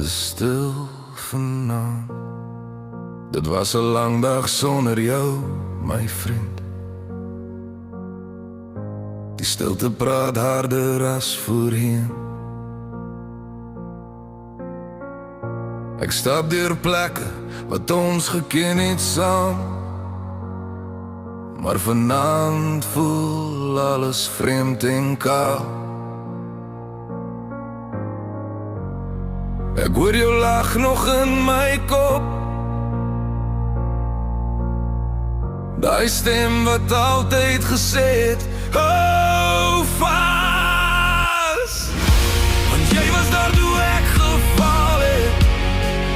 Dis stil vanaand. Dit was 'n lang dag sonder jou, my vriend. Die stilte praat harder as voorheen. Ek stap deur plekke wat ons geken het saam, maar vanaand voel alles vreemd en kaal. Ek hoor jou lach nog in my kop, daai stem wat altyd gesê het, hou vas. Want jy was daar toe ek geval het,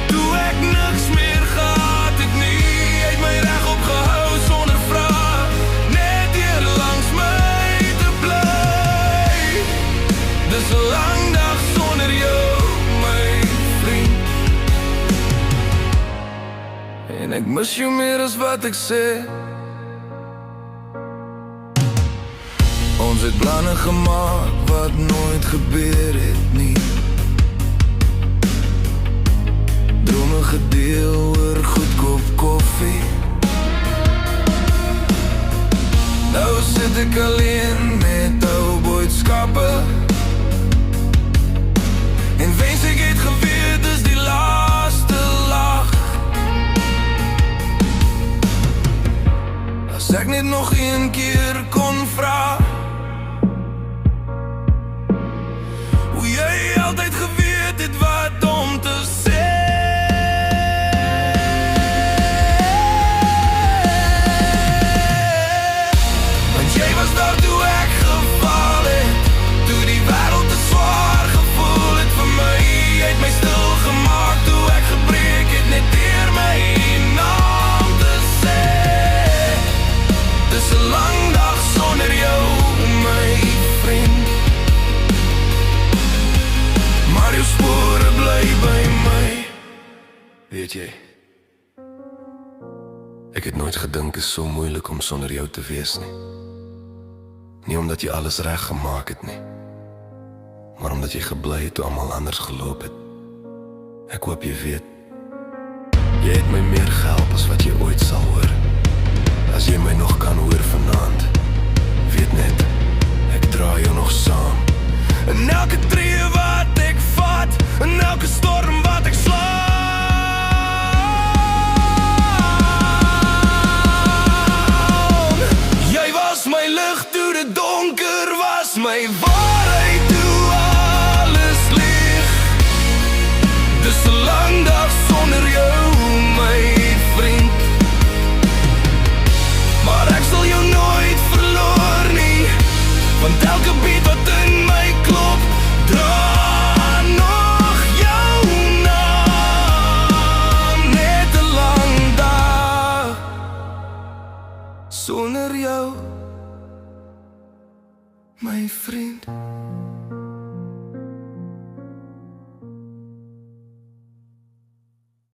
toe ek niks meer gehad het nie. Jy het my reg opgehou sonder vraag, net hier langs my te bly. Dis 'n lang dag sonder jou, my vriend, en ek mis jou meer as wat ek sê. Ons het planne gemaak wat nooit gebeur het nie, drome gedeel oor goedkoop koffie. Nou sit ek alleen met ou boodskappe, en wens ek het geweet dis die laaste lag. As ek net nog een keer kon vra, hoe jy altyd geweet het wat om te sê. Want jy was daar toe ek geval het, toe die wêreld te swaar gevoel het vir my. Jy het my stil gemaak toe ek gebreek het, net deur my naam te sê. Dis 'n lang dag sonder jou, my vriend, maar jou spore bly by my. Weet jy, ek het nooit gedink is so moeilik om sonder jou te wees nie. Nie omdat jy alles reg gemaak het nie, maar omdat jy gebly het toe almal anders geloop het. Ek hoop jy weet, jy het my meer gehelp as wat jy ooit sal hoor. As jy my nog kan hoor vanaand, weet net, ek dra jou nog saam. En elke tree wat ek vat, en elke storm wat ek slaan, jy was my lig toe dit donker was, my waarheid toe alles lieg. Dis 'n lang dag sonder jou, my vriend, maar ek sal jou nooit verloor nie, want elke beat wat in my klop, dra nog jou naam. Net 'n lang dag sonder jou, my vriend.